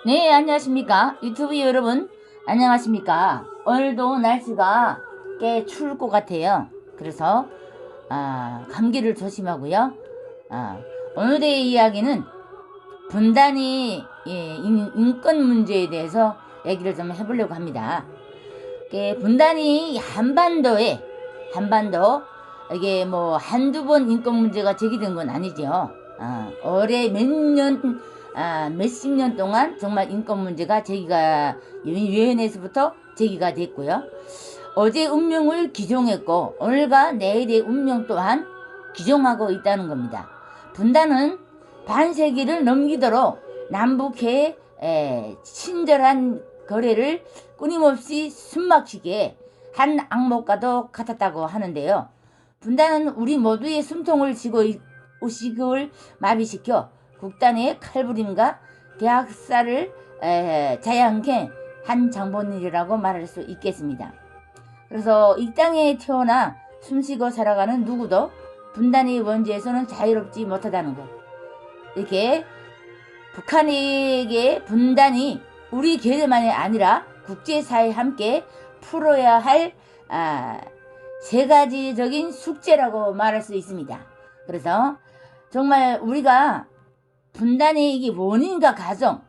네, 안녕하십니까. 유튜브 여러분, 안녕하십니까. 오늘도 날씨가 꽤 추울 것 같아요. 그래서 감기를 조심하고요. 오늘의 이야기는 분단위 인권 문제에 대해서 얘기를 좀 해보려고 합니다. 분단위 한반도 이게 뭐 한두 번 인권 문제가 제기된 건 아니죠. 올해 몇십 년 동안 정말 인권 문제가 제기가 유엔에서부터 제기가 됐고요. 어제 운명을 규정했고 오늘과 내일의 운명 또한 규정하고 있다는 겁니다. 분단은 반세기를 넘기도록 남북의 친절한 거래를 끊임없이 숨막히게 한 악목과도 같았다고 하는데요. 분단은 우리 모두의 숨통을 쥐고 의식을 마비시켜 국단의 칼부림과 대학살을 자양케 한 장본인이라고 말할 수 있겠습니다. 그래서 이 땅에 태어나 숨쉬고 살아가는 누구도 분단의 원죄에서는 자유롭지 못하다는 것. 이렇게 북한에게 분단이 우리 개들만이 아니라 국제사회에 함께 풀어야 할 세 가지적인 숙제라고 말할 수 있습니다. 그래서 정말 우리가 분단의 이게 원인과 가정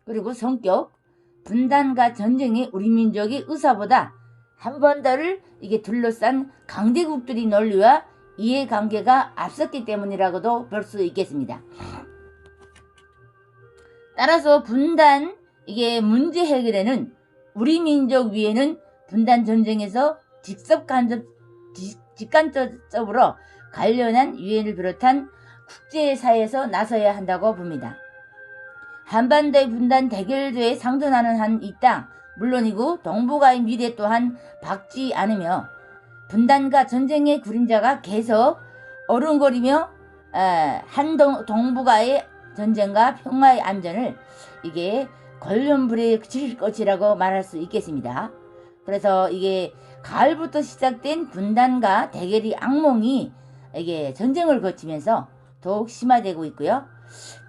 그리고 성격, 분단과 전쟁의 우리 민족의 의사보다 한 번 더를 이게 둘러싼 강대국들의 논리와 이해관계가 앞섰기 때문이라고도 볼 수 있겠습니다. 따라서 분단 이게 문제 해결에는 우리 민족 위에는 분단 전쟁에서 직간접적으로 관련한 유엔을 비롯한 국제사회에서 나서야 한다고 봅니다. 한반도의 분단 대결도에 상존하는 한 이 땅 물론이고 동북아의 미래 또한 밝지 않으며 분단과 전쟁의 그림자가 계속 어른거리며 동북아의 전쟁과 평화의 안전을 이게 걸림불에 그칠 것이라고 말할 수 있겠습니다. 그래서 이게 가을부터 시작된 분단과 대결의 악몽이 이게 전쟁을 거치면서 더욱 심화되고 있고요.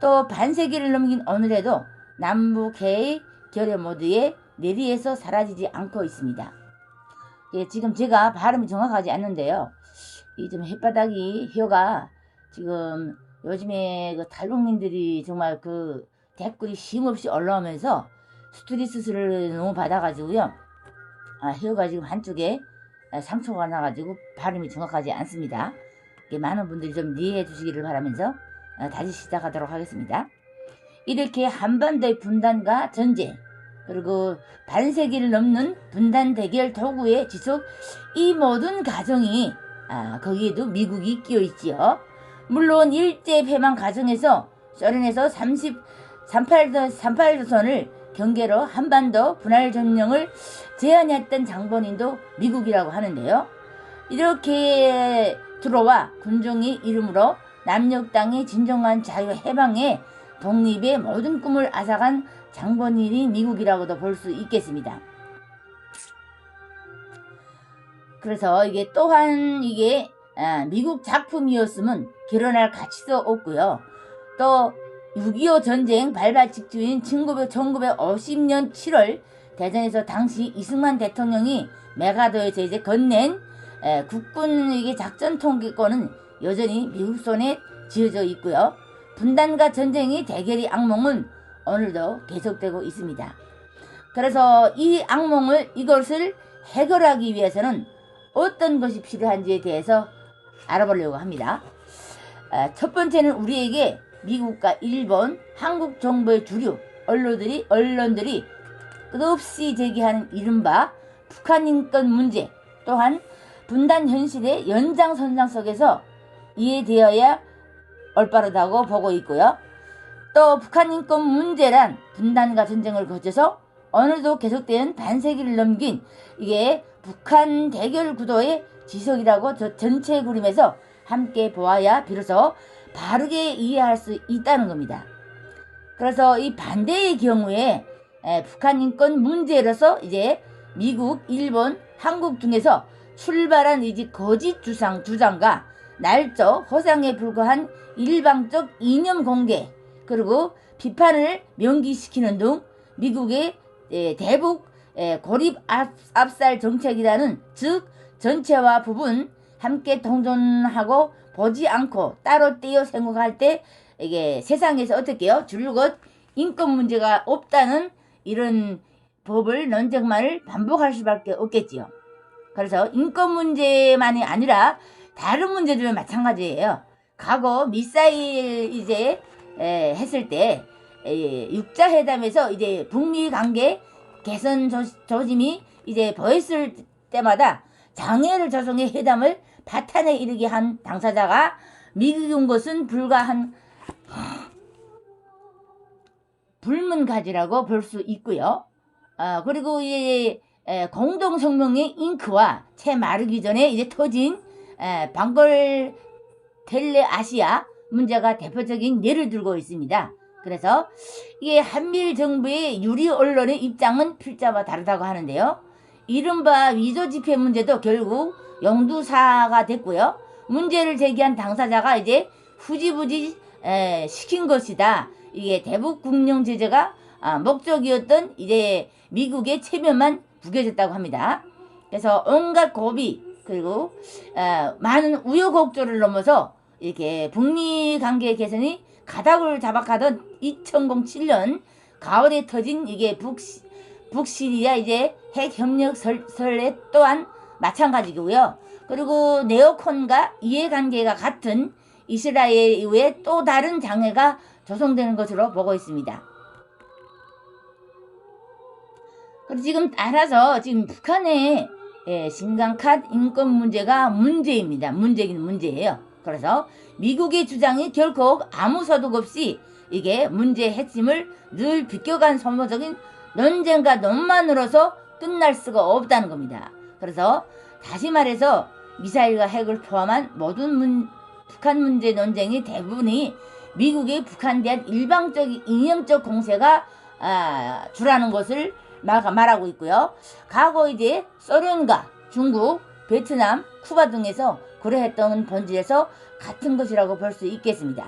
또 반세기를 넘긴 오늘에도 남북해의 결여 모두의 내리에서 사라지지 않고 있습니다. 지금 제가 발음이 정확하지 않는데요. 이 좀 햇바닥이 혀가 지금 요즘에 그 탈북민들이 정말 그 댓글이 쉼없이 올라오면서 스트레스를 너무 받아가지고요. 혀가 지금 한쪽에 상처가 나가지고 발음이 정확하지 않습니다. 많은 분들이 좀 이해해 주시기를 바라면서 다시 시작하도록 하겠습니다. 이렇게 한반도의 분단과 전쟁 그리고 반세기를 넘는 분단 대결 도구의 지속 이 모든 과정이 거기에도 미국이 끼어 있지요. 물론 일제 패망 과정에서 소련에서 38도선을 경계로 한반도 분할 점령을 제안했던 장본인도 미국이라고 하는데요. 이렇게 들어와 군종의 이름으로 남녘 땅의 진정한 자유 해방의 독립의 모든 꿈을 앗아간 장본인이 미국이라고도 볼 수 있겠습니다. 그래서 이게 또한 이게 미국 작품이었으면 결혼할 가치도 없고요. 또 6.25 전쟁 발발 직후인 1950년 7월 대전에서 당시 이승만 대통령이 메가도에서 이제 건넨 국군 이게 작전 통계권은 여전히 미국 손에 쥐어져 있고요. 분단과 전쟁의 대결의 악몽은 오늘도 계속되고 있습니다. 그래서 이것을 해결하기 위해서는 어떤 것이 필요한지에 대해서 알아보려고 합니다. 첫 번째는 우리에게 미국과 일본, 한국 정부의 주류 언론들이 끝없이 제기하는 이른바 북한 인권 문제 또한 분단 현실의 연장선상 속에서 이해되어야 올바르다고 보고 있고요. 또 북한 인권 문제란 분단과 전쟁을 거쳐서 오늘도 계속된 반세기를 넘긴 이게 북한 대결 구도의 지속이라고 전체 그림에서 함께 보아야 비로소 바르게 이해할 수 있다는 겁니다. 그래서 이 반대의 경우에 북한 인권 문제로서 이제 미국, 일본, 한국 등에서 출발한 이제 거짓 주장과 날조 허상에 불과한 일방적 이념 공개, 그리고 비판을 명기시키는 등 미국의 대북 고립 압살 정책이라는, 즉 전체와 부분 함께 동존하고 보지 않고 따로 떼어 생각할 때 이게 세상에서 어떻게요? 줄곧 인권 문제가 없다는 이런 법을 논쟁만을 반복할 수밖에 없겠지요. 그래서 인권 문제만이 아니라 다른 문제들은 마찬가지예요. 과거 미사일 이제 했을 때 육자 회담에서 이제 북미 관계 개선 조짐이 이제 보였을 때마다 장애를 조성해 회담을 파탄에 이르게 한 당사자가 미국이 온 것은 불과 한 불문가지라고 볼 수 있고요. 그리고 이제 공동성명의 잉크와 채 마르기 전에 이제 터진 방걸 텔레 아시아 문제가 대표적인 예를 들고 있습니다. 그래서 이게 한미일 정부의 유리 언론의 입장은 필자와 다르다고 하는데요. 이른바 위조 지폐 문제도 결국 영두사가 됐고요. 문제를 제기한 당사자가 이제 후지부지 시킨 것이다. 이게 대북 국영 제재가 목적이었던 이제 미국의 체면만 구겨졌다고 합니다. 그래서 온갖 고비 그리고 많은 우여곡절을 넘어서 이렇게 북미 관계 개선이 가닥을 잡아가던 2007년 가을에 터진 이게 북시리아 이제 핵 협력 설례 또한 마찬가지고요. 그리고 네오콘과 이해관계가 같은 이스라엘 이후에 또 다른 장애가 조성되는 것으로 보고 있습니다. 그리고 지금 따라서 지금 북한의 심각한 인권 문제가 문제입니다. 문제긴 문제예요. 그래서 미국의 주장이 결코 아무 소득 없이 이게 문제의 핵심을 늘 비껴간 소모적인 논쟁과 논만으로서 끝날 수가 없다는 겁니다. 그래서 다시 말해서 미사일과 핵을 포함한 모든 북한 문제 논쟁의 대부분이 미국의 북한에 대한 일방적인 이념적 공세가 주라는 것을 말하고 있고요. 과거 이제 소련과 중국, 베트남, 쿠바 등에서 그러했던 본질에서 같은 것이라고 볼 수 있겠습니다.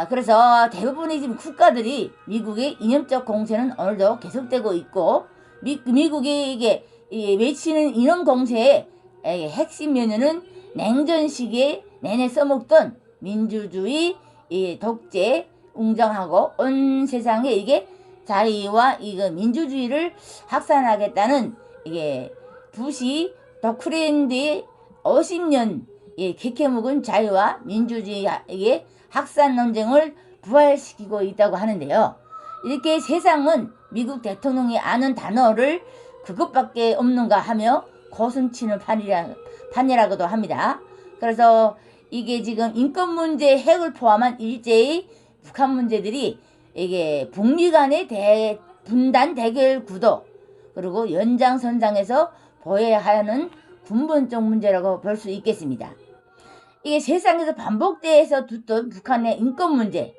그래서 대부분의 지금 국가들이 미국의 이념적 공세는 오늘도 계속되고 있고, 미국이 이게 외치는 이념 공세의 핵심 메뉴는 냉전 시기에 내내 써먹던 민주주의, 독재, 웅정하고 온 세상에 이게 자유와 이거 민주주의를 확산하겠다는 이게 부시 도크랜드의 50년 개케묵은 자유와 민주주의의 확산 논쟁을 부활시키고 있다고 하는데요. 이렇게 세상은 미국 대통령이 아는 단어를 그것밖에 없는가 하며 고슴치는 판이라고도 합니다. 그래서 이게 지금 인권 문제, 핵을 포함한 일제의 북한 문제들이 이게 북미 간의 분단 대결 구도 그리고 연장선상에서 보여야 하는 근본적 문제라고 볼 수 있겠습니다. 이게 세상에서 반복돼서 듣던 북한의 인권 문제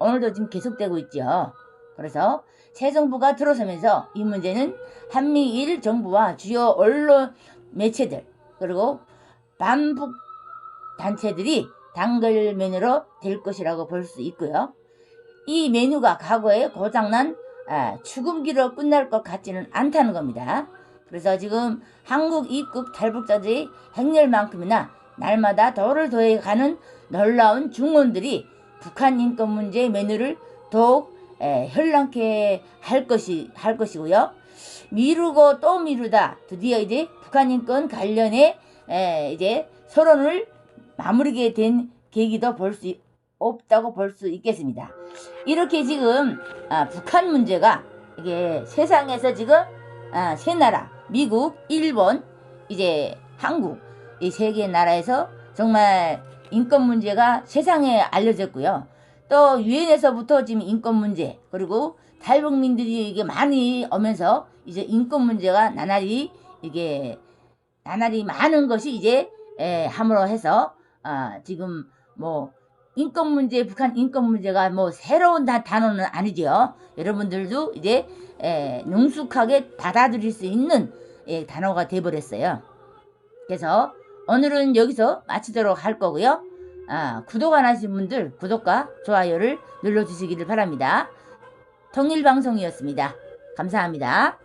오늘도 지금 계속되고 있죠. 그래서 새 정부가 들어서면서 이 문제는 한미일 정부와 주요 언론 매체들 그리고 반북 단체들이 단글 메뉴로 될 것이라고 볼 수 있고요. 이 메뉴가 과거에 고장난 죽음기로 끝날 것 같지는 않다는 겁니다. 그래서 지금 한국 입국 탈북자들의 행렬만큼이나 날마다 도를 더해가는 놀라운 중원들이 북한 인권 문제 메뉴를 더욱 현란케 할 것이고요. 미루고 또 미루다 드디어 이제 북한 인권 관련해 이제 서론을 마무리게 된 계기도 볼 수 없다고 볼 수 있겠습니다. 이렇게 지금 북한 문제가 이게 세상에서 지금 세 나라 미국, 일본, 이제 한국 이 세 개 나라에서 정말 인권 문제가 세상에 알려졌고요. 또 유엔에서부터 지금 인권 문제 그리고 탈북민들이 이게 많이 오면서 이제 인권 문제가 나날이 많은 것이 이제 함으로 해서 지금 뭐 인권 문제, 북한 인권 문제가 뭐 새로운 단어는 아니죠. 여러분들도 이제 능숙하게 받아들일 수 있는 단어가 돼버렸어요. 그래서 오늘은 여기서 마치도록 할 거고요. 구독 안 하신 분들 구독과 좋아요를 눌러주시기를 바랍니다. 통일방송이었습니다. 감사합니다.